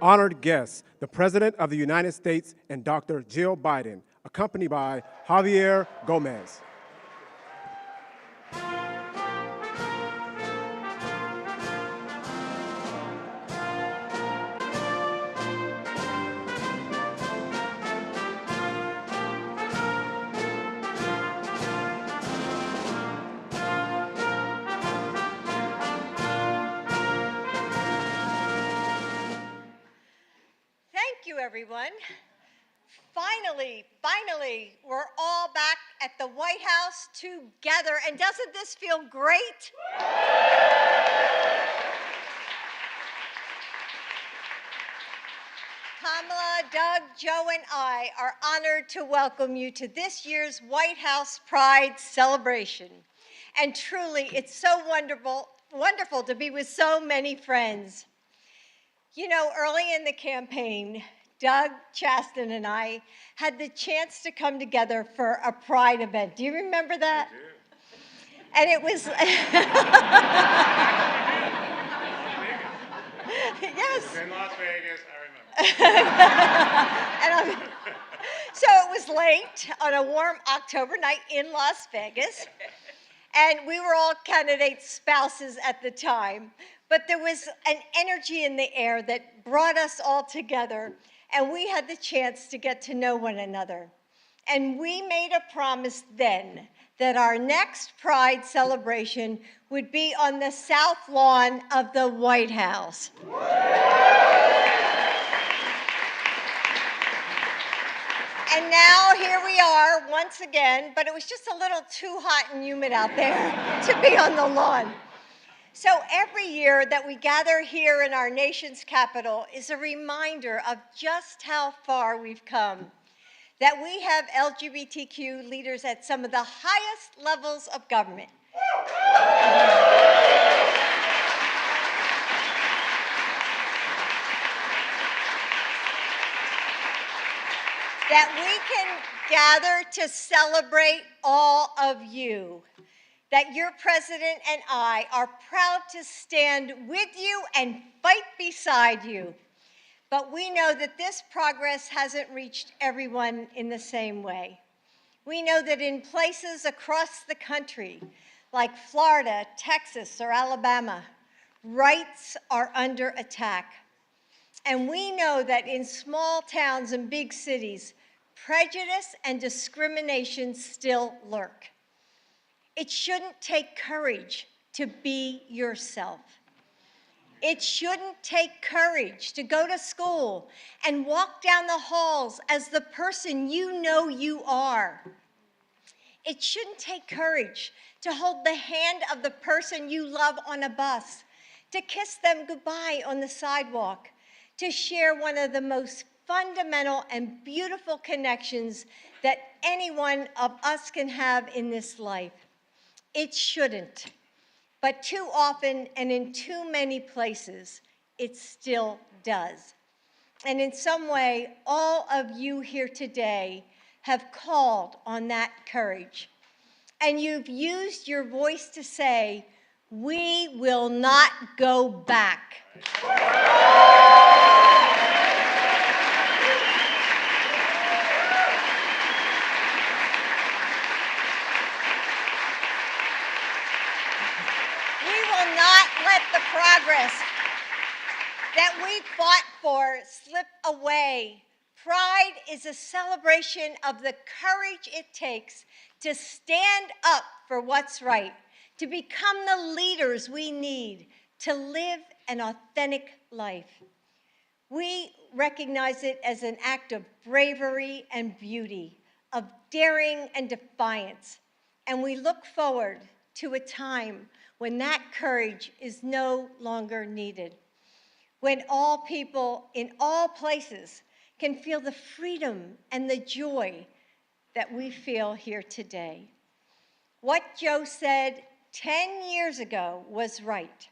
honored guests, the President of the United States and Dr. Jill Biden, accompanied by Javier Gomez. Thank you, everyone. Finally, we're all back at the White House together. And doesn't this feel great? Kamala, Doug, Joe, and I are honored to welcome you to this year's White House Pride celebration. And truly, it's so wonderful to be with so many friends. You know, early in the campaign, Doug Chaston and I had the chance to come together for a Pride event. Do you remember that? I do. And it was, yes. In Las Vegas, I remember. So it was late on a warm October night in Las Vegas, and we were all candidates' spouses at the time, but there was an energy in the air that brought us all together, and we had the chance to get to know one another. And we made a promise then that our next Pride celebration would be on the South Lawn of the White House. And now here we are once again, but it was just a little too hot and humid out there to be on the lawn. So every year that we gather here in our nation's capital is a reminder of just how far we've come, that we have LGBTQ leaders at some of the highest levels of government. That we can gather to celebrate all of you. That your president and I are proud to stand with you and fight beside you. But we know that this progress hasn't reached everyone in the same way. We know that in places across the country, like Florida, Texas, or Alabama, rights are under attack. And we know that in small towns and big cities, prejudice and discrimination still lurk. It shouldn't take courage to be yourself. It shouldn't take courage to go to school and walk down the halls as the person you know you are. It shouldn't take courage to hold the hand of the person you love on a bus, to kiss them goodbye on the sidewalk, to share one of the most fundamental and beautiful connections that any one of us can have in this life. It shouldn't, but too often and in too many places, it still does. And in some way, all of you here today have called on that courage. And you've used your voice to say, we will not go back. Let the progress that we fought for slip away. Pride is a celebration of the courage it takes to stand up for what's right, to become the leaders we need to live an authentic life. We recognize it as an act of bravery and beauty, of daring and defiance, and we look forward to a time when that courage is no longer needed, when all people in all places can feel the freedom and the joy that we feel here today. What Joe said 10 years ago was right.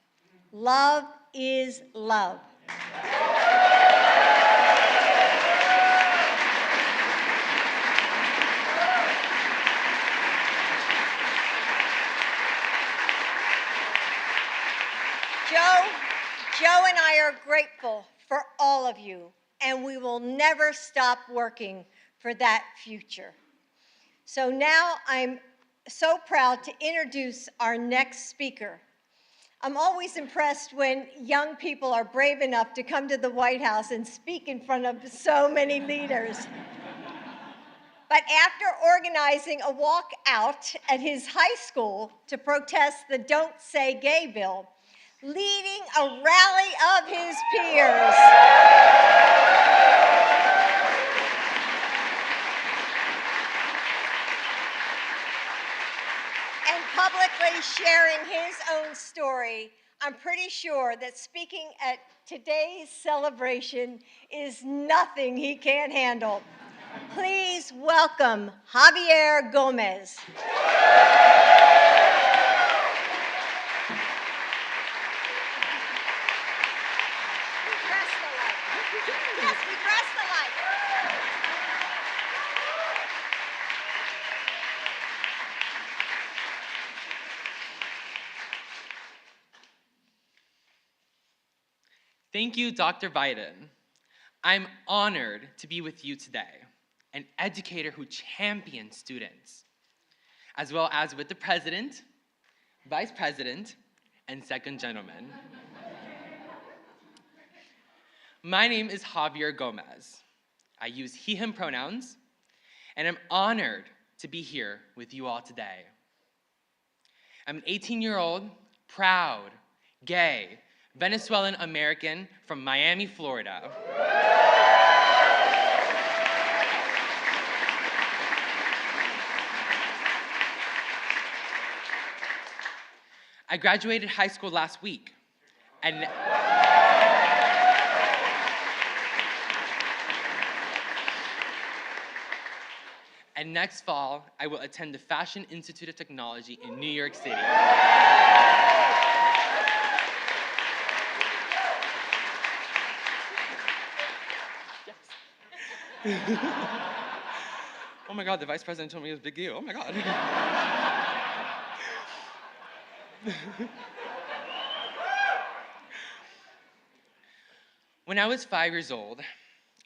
Love is love. Joe and I are grateful for all of you, and we will never stop working for that future. So now I'm so proud to introduce our next speaker. I'm always impressed when young people are brave enough to come to the White House and speak in front of so many leaders. But after organizing a walkout at his high school to protest the Don't Say Gay bill, leading a rally of his peers, and publicly sharing his own story, I'm pretty sure that speaking at today's celebration is nothing he can't handle. Please welcome Javier Gomez. Yes, we press the light. Thank you, Dr. Biden. I'm honored to be with you today, an educator who champions students, as well as with the President, Vice President, and Second Gentleman. My name is Javier Gomez. I use he, him pronouns, and I'm honored to be here with you all today. I'm an 18-year-old, proud, gay, Venezuelan American from Miami, Florida. I graduated high school last week, and next fall, I will attend the Fashion Institute of Technology in New York City. Oh my God, the Vice President told me it was a big deal. Oh my God. When I was 5 years old,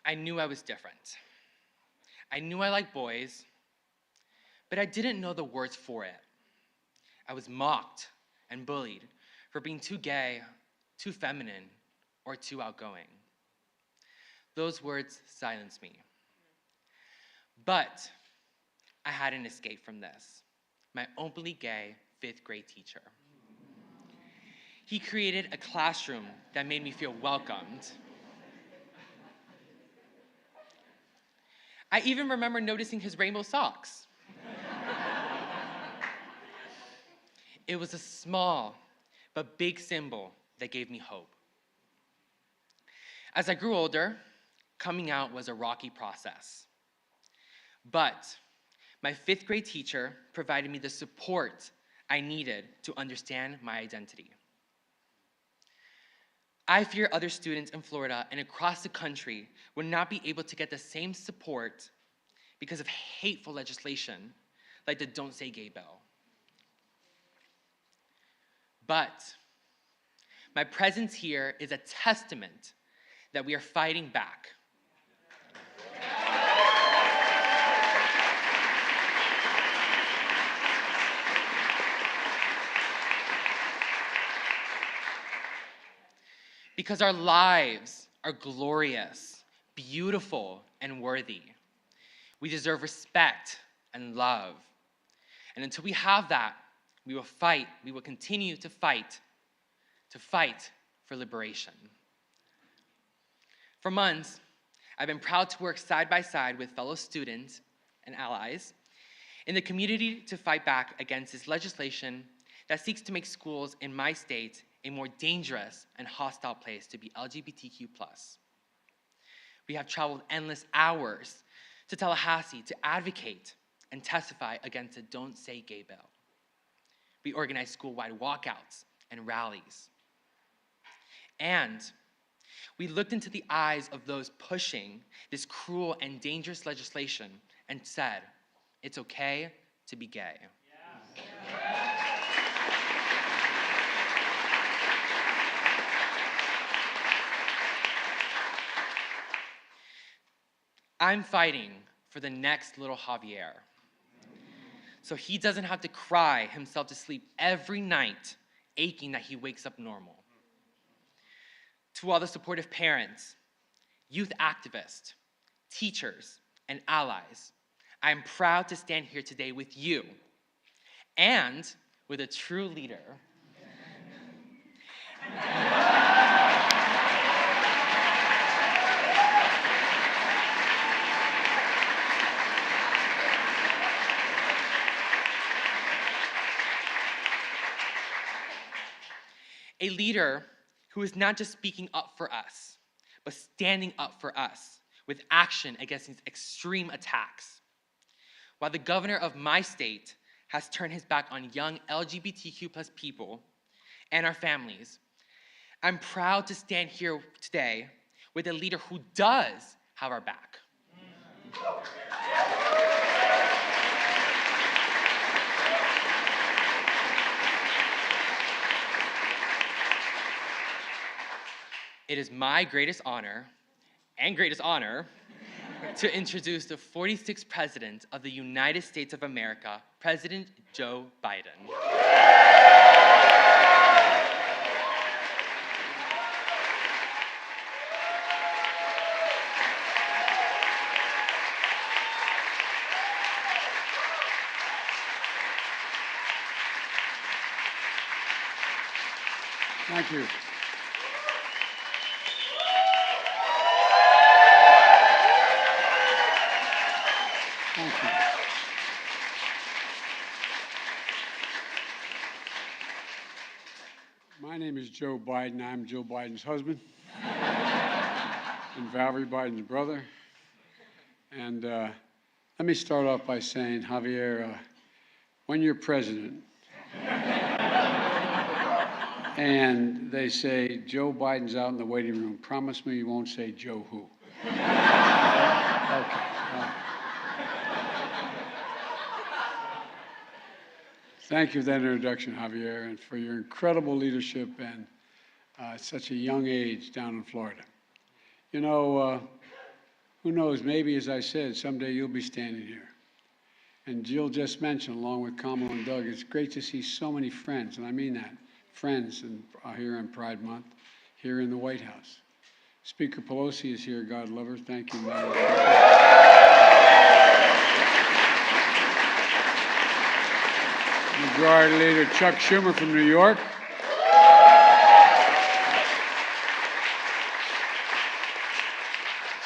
I knew I was different. I knew I liked boys, but I didn't know the words for it. I was mocked and bullied for being too gay, too feminine, or too outgoing. Those words silenced me. But I had an escape from this. My openly gay 5th grade teacher. He created a classroom that made me feel welcomed. I even remember noticing his rainbow socks. It was a small but big symbol that gave me hope. As I grew older, coming out was a rocky process. But my 5th grade teacher provided me the support I needed to understand my identity. I fear other students in Florida and across the country would not be able to get the same support because of hateful legislation like the Don't Say Gay bill. But my presence here is a testament that we are fighting back. Because our lives are glorious, beautiful, and worthy. We deserve respect and love. And until we have that, we will fight, we will continue to fight for liberation. For months, I've been proud to work side by side with fellow students and allies in the community to fight back against this legislation that seeks to make schools in my state a more dangerous and hostile place to be LGBTQ+. We have traveled endless hours to Tallahassee to advocate and testify against the Don't Say Gay bill. We organized school-wide walkouts and rallies. And we looked into the eyes of those pushing this cruel and dangerous legislation and said, it's okay to be gay. Yeah. I'm fighting for the next little Javier, so he doesn't have to cry himself to sleep every night, aching that he wakes up normal. To all the supportive parents, youth activists, teachers, and allies, I am proud to stand here today with you and with a true leader. A leader who is not just speaking up for us, but standing up for us with action against these extreme attacks. While the governor of my state has turned his back on young LGBTQ+ people and our families, I'm proud to stand here today with a leader who does have our back. It is my greatest honor to introduce the 46th President of the United States of America, President Joe Biden. Thank you. Thank you. My name is Joe Biden. I'm Jill Biden's husband and Valerie Biden's brother. And let me start off by saying, Javier, when you're president and they say, Joe Biden's out in the waiting room, promise me you won't say Joe who. Okay. Thank you for that introduction, Javier, and for your incredible leadership and at such a young age down in Florida. You know, who knows, maybe, as I said, someday you'll be standing here. And Jill just mentioned, along with Kamala and Doug, it's great to see so many friends, and I mean that, friends here on Pride Month, here in the White House. Speaker Pelosi is here, God love her. Thank you, Madam. Majority Leader Chuck Schumer from New York.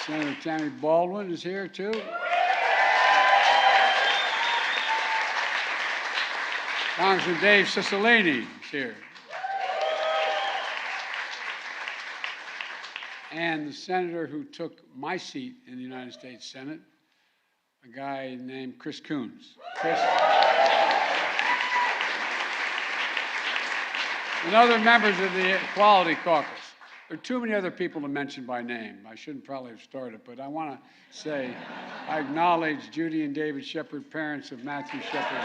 Senator Tammy Baldwin is here, too. Congressman Dave Cicilline is here. And the senator who took my seat in the United States Senate, a guy named Chris Coons. Chris. And other members of the Equality Caucus. There are too many other people to mention by name. I shouldn't probably have started, but I want to say I acknowledge Judy and David Shepard, parents of Matthew Shepard.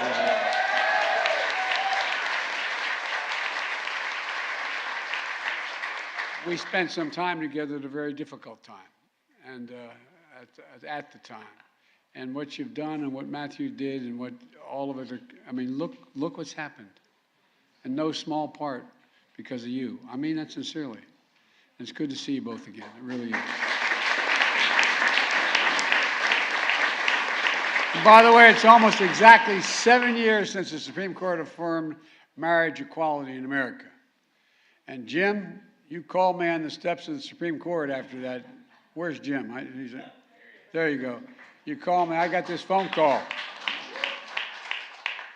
We spent some time together at a very difficult time, and at the time. And what you've done and what Matthew did and what all of it, I mean, look what's happened. In no small part because of you. I mean that sincerely. And it's good to see you both again. It really is. And by the way, it's almost exactly 7 years since the Supreme Court affirmed marriage equality in America. And Jim, you called me on the steps of the Supreme Court after that. Where's Jim? There you go. You called me. I got this phone call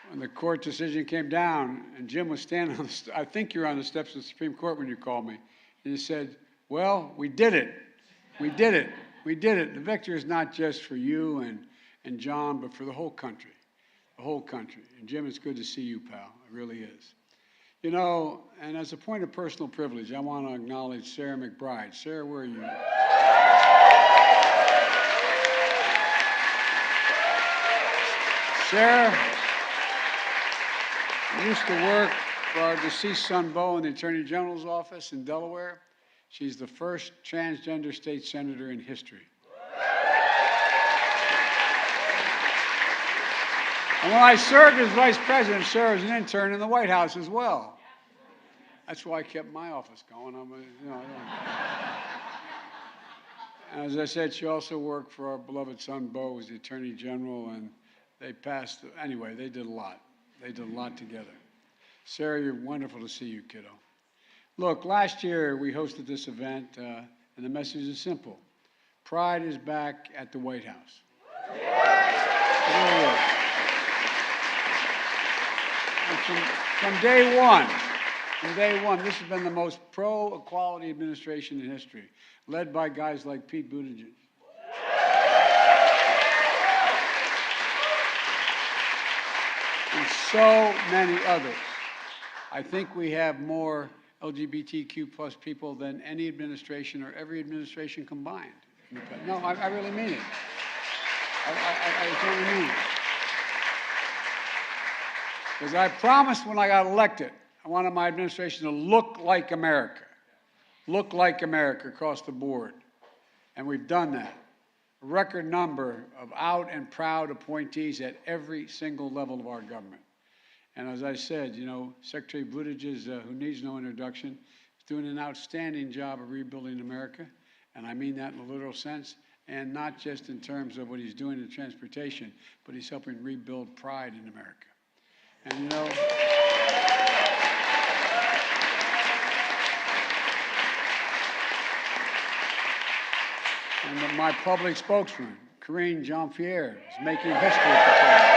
when the court decision came down, and Jim was standing on I think you were on the steps of the Supreme Court when you called me. And you said, well, we did it. We did it. We did it. The victory is not just for you and John, but for the whole country. The whole country. And Jim, it's good to see you, pal. It really is. You know, and as a point of personal privilege, I want to acknowledge Sarah McBride. Sarah, where are you? Sarah used to work for our deceased son, Beau, in the Attorney General's office in Delaware. She's the first transgender state senator in history. And when I served as vice president, Sarah was an intern in the White House as well. That's why I kept my office going. And as I said, she also worked for our beloved son, Bo, as the Attorney General, and they passed, anyway, they did a lot. They did a lot together. Sarah, you're wonderful to see you, kiddo. Look, last year we hosted this event, and the message is simple. Pride is back at the White House. It really is. And from day one, this has been the most pro-equality administration in history, led by guys like Pete Buttigieg. And so many others. I think we have more LGBTQ plus people than any administration or every administration combined. No, I really mean it. I totally mean it. Because I promised when I got elected, I wanted my administration to look like America across the board. And we've done that. A record number of out and proud appointees at every single level of our government. And as I said, you know, Secretary Buttigieg, who needs no introduction, is doing an outstanding job of rebuilding America. And I mean that in a literal sense, and not just in terms of what he's doing in transportation, but he's helping rebuild pride in America. And you know, and my public spokesman, Karine Jean-Pierre, is making history at the time.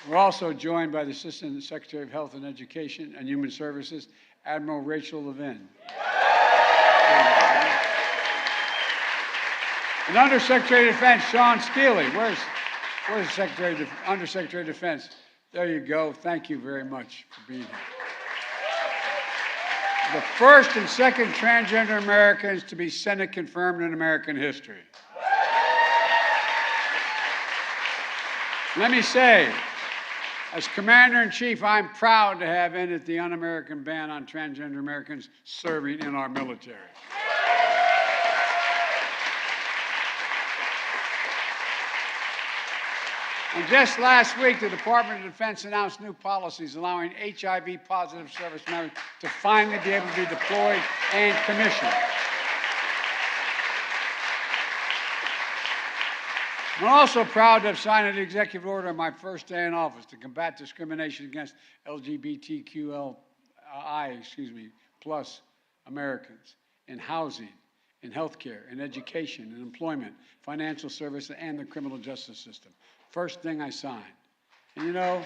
We're also joined by the Assistant Secretary of Health and Education and Human Services, Admiral Rachel Levin. And Undersecretary of Defense, Sean Steele. Where's the Undersecretary of Defense? There you go. Thank you very much for being here. The first and second transgender Americans to be Senate confirmed in American history. Let me say, as Commander-in-Chief, I'm proud to have ended the un-American ban on transgender Americans serving in our military. And just last week, the Department of Defense announced new policies allowing HIV-positive service members to finally be able to be deployed and commissioned. I'm also proud to have signed an executive order on my first day in office to combat discrimination against LGBTQI, plus Americans in housing, in healthcare, in education, in employment, financial services, and the criminal justice system. First thing I signed. And you know,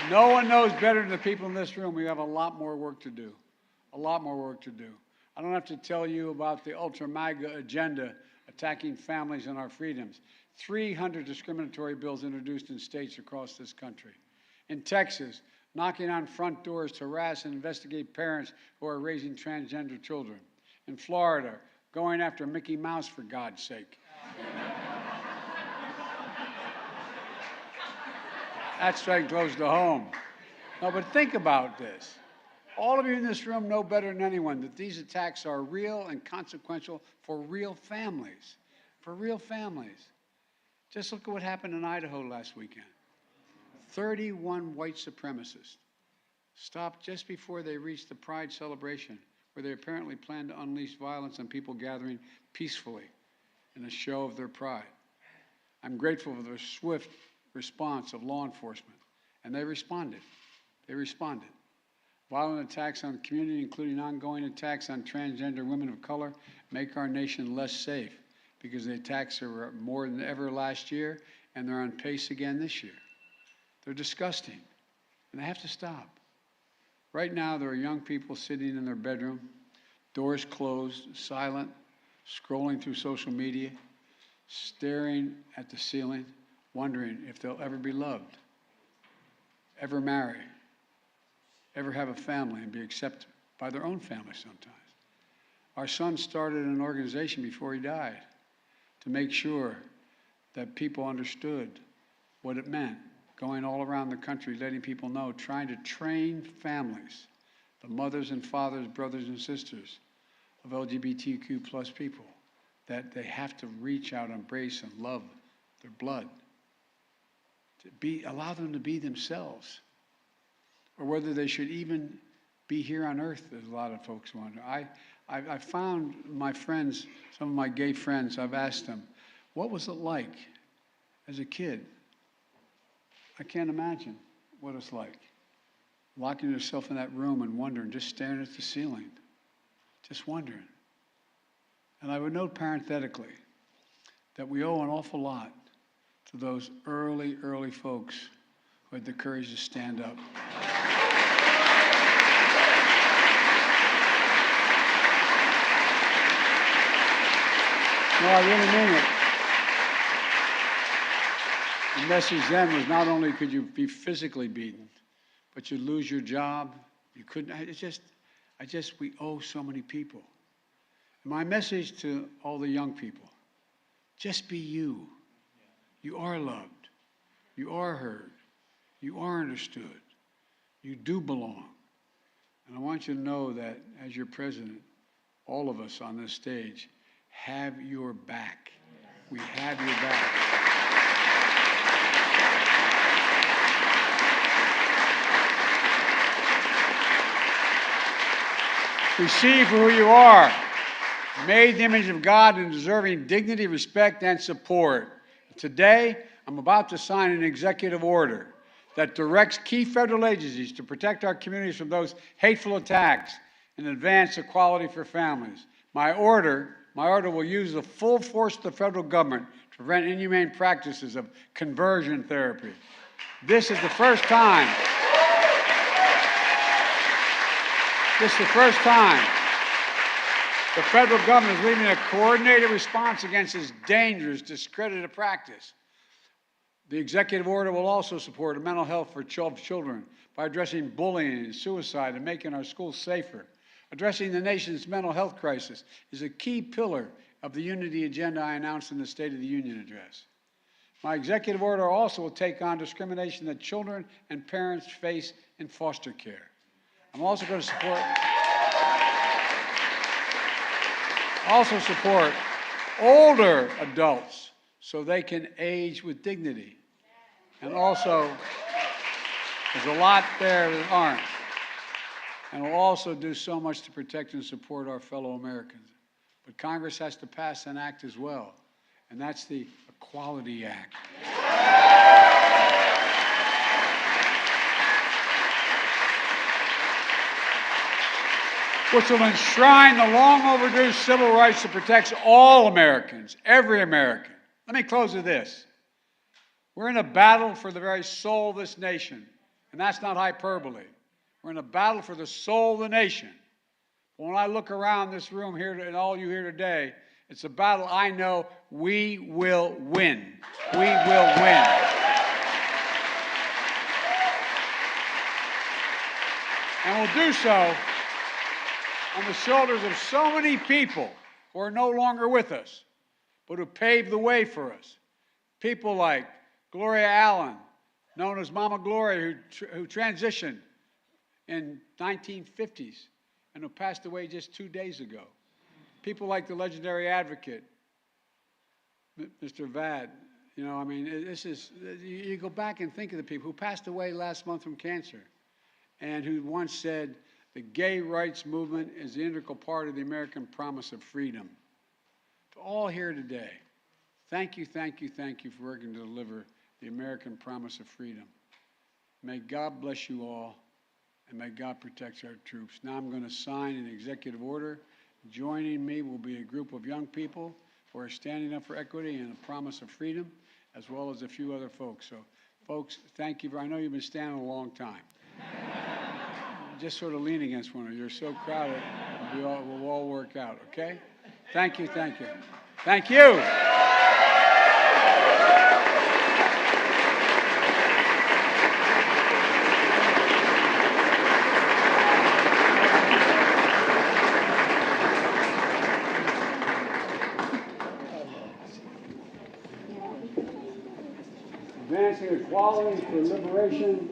no one knows better than the people in this room we have a lot more work to do. A lot more work to do. I don't have to tell you about the ultra-MAGA agenda attacking families and our freedoms. 300 discriminatory bills introduced in states across this country. In Texas, knocking on front doors to harass and investigate parents who are raising transgender children. In Florida, going after Mickey Mouse, for God's sake. That strike close to home. No, but think about this. All of you in this room know better than anyone that these attacks are real and consequential for real families. For real families. Just look at what happened in Idaho last weekend. 31 white supremacists stopped just before they reached the Pride celebration, where they apparently planned to unleash violence on people gathering peacefully in a show of their pride. I'm grateful for the swift response of law enforcement, and they responded. They responded. Violent attacks on the community, including ongoing attacks on transgender women of color, make our nation less safe because the attacks are more than ever last year, and they're on pace again this year. They're disgusting, and they have to stop. Right now, there are young people sitting in their bedroom, doors closed, silent, scrolling through social media, staring at the ceiling, wondering if they'll ever be loved, ever marry, ever have a family and be accepted by their own family sometimes. Our son started an organization before he died to make sure that people understood what it meant going all around the country, letting people know, trying to train families, the mothers and fathers, brothers and sisters of LGBTQ plus people, that they have to reach out, embrace, and love their blood. Allow them to be themselves, or whether they should even be here on earth, as a lot of folks wonder. I found my friends, some of my gay friends, I've asked them, what was it like as a kid? I can't imagine what it's like. Locking yourself in that room and wondering, just staring at the ceiling, just wondering. And I would note parenthetically that we owe an awful lot to those early folks who had the courage to stand up. No, I really mean it. The message then was not only could you be physically beaten, but you'd lose your job. You couldn't, we owe so many people. And my message to all the young people, just be you. You are loved. You are heard. You are understood. You do belong. And I want you to know that as your president, all of us on this stage have your back. We have your back. We see you for who you are, made in the image of God and deserving dignity, respect, and support. Today, I'm about to sign an executive order that directs key federal agencies to protect our communities from those hateful attacks and advance equality for families. My order will use the full force of the federal government to prevent inhumane practices of conversion therapy. This is the first time. The federal government is leading a coordinated response against this dangerous, discredited practice. The executive order will also support mental health for children by addressing bullying and suicide and making our schools safer. Addressing the nation's mental health crisis is a key pillar of the unity agenda I announced in the State of the Union address. My executive order also will take on discrimination that children and parents face in foster care. I'm also going to support older adults so they can age with dignity. And also, there's a lot there that aren't. And we'll also do so much to protect and support our fellow Americans. But Congress has to pass an act as well, and that's the Equality Act. Which will enshrine the long overdue civil rights that protects all Americans, every American. Let me close with this. We're in a battle for the very soul of this nation, and that's not hyperbole. We're in a battle for the soul of the nation. When I look around this room here and all you here today, it's a battle I know we will win. We will win. And we'll do so on the shoulders of so many people who are no longer with us, but who paved the way for us. People like Gloria Allen, known as Mama Gloria, who transitioned in 1950s and who passed away just 2 days ago. People like the legendary advocate, Mr. Vad. You know, I mean, you go back and think of the people who passed away last month from cancer and who once said, the gay rights movement is the integral part of the American promise of freedom. To all here today, thank you for working to deliver the American promise of freedom. May God bless you all, and may God protect our troops. Now I'm going to sign an executive order. Joining me will be a group of young people who are standing up for equity and a promise of freedom, as well as a few other folks. So, folks, thank you. I know you've been standing a long time. Just sort of lean against one another. You're so crowded. We'll all work out, okay? Thank you. Thank you. Advancing equality, for liberation,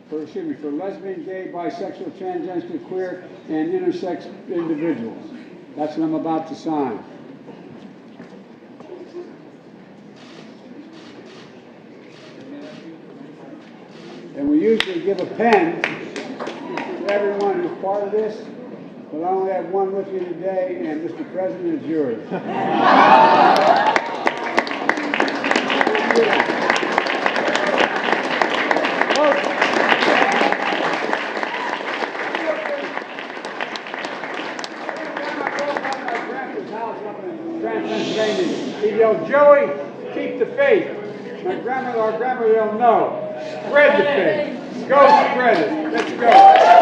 for lesbian, gay, bisexual, transgender, queer, and intersex individuals. That's what I'm about to sign. And we usually give a pen to everyone who's part of this, but I only have one with me today, and Mr. President, it's yours. He yelled, "Joey, keep the faith." Our grandmother yelled, "No, spread the faith. Go spread it. Let's go."